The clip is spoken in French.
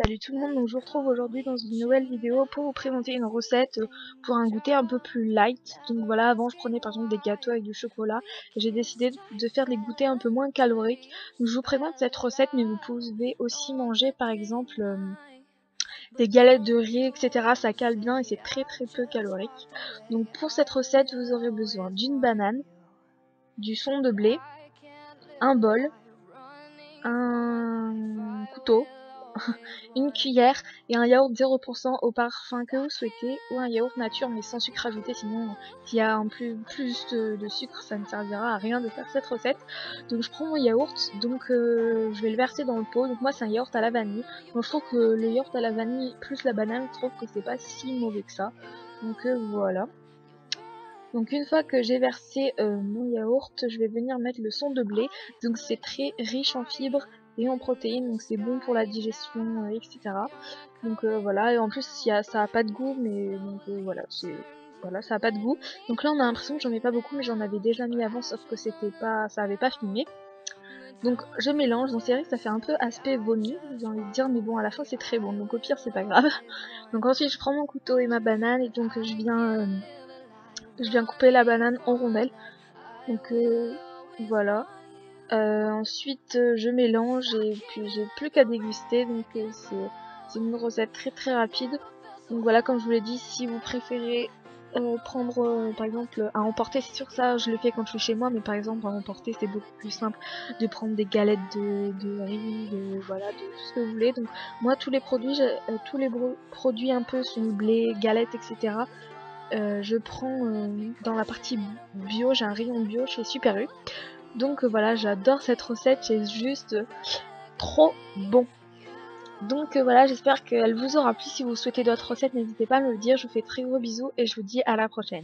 Salut tout le monde, donc je vous retrouve aujourd'hui dans une nouvelle vidéo pour vous présenter une recette pour un goûter un peu plus light. Donc voilà, avant je prenais par exemple des gâteaux avec du chocolat, et j'ai décidé de faire des goûters un peu moins caloriques. Donc je vous présente cette recette, mais vous pouvez aussi manger par exemple des galettes de riz, etc. Ça cale bien et c'est très peu calorique. Donc pour cette recette, vous aurez besoin d'une banane, du son de blé, un bol, un couteau, une cuillère et un yaourt 0% au parfum que vous souhaitez, ou un yaourt nature mais sans sucre ajouté, sinon s'il y a en plus de sucre ça ne servira à rien de faire cette recette. Donc je prends mon yaourt, donc je vais le verser dans le pot. Donc moi c'est un yaourt à la vanille, donc je trouve que le yaourt à la vanille plus la banane, je trouve que c'est pas si mauvais que ça. Donc voilà. Donc une fois que j'ai versé mon yaourt, je vais venir mettre le son de blé. Donc c'est très riche en fibres et en protéines, donc c'est bon pour la digestion, etc. Donc voilà, et en plus ça a pas de goût, mais donc voilà, ça a pas de goût. Donc là on a l'impression que j'en mets pas beaucoup, mais j'en avais déjà mis avant, sauf que ça avait pas fumé. Donc je mélange, donc c'est vrai que ça fait un peu aspect vomi, j'ai envie de dire, mais bon à la fin c'est très bon, donc au pire c'est pas grave. Donc ensuite je prends mon couteau et ma banane, et donc je viens couper la banane en rondelles. Donc voilà. Ensuite je mélange et puis j'ai plus qu'à déguster. Donc c'est une recette très rapide. Donc voilà, comme je vous l'ai dit, si vous préférez prendre par exemple à emporter, c'est sûr que ça je le fais quand je suis chez moi, mais par exemple à emporter c'est beaucoup plus simple de prendre des galettes de riz, voilà, de tout ce que vous voulez. Donc moi tous les produits, produits un peu sont blé, galettes, etc. Je prends dans la partie bio, j'ai un rayon bio chez Super U. Donc voilà, j'adore cette recette, c'est juste trop bon. Donc voilà, j'espère qu'elle vous aura plu. Si vous souhaitez d'autres recettes, n'hésitez pas à me le dire. Je vous fais très gros bisous et je vous dis à la prochaine.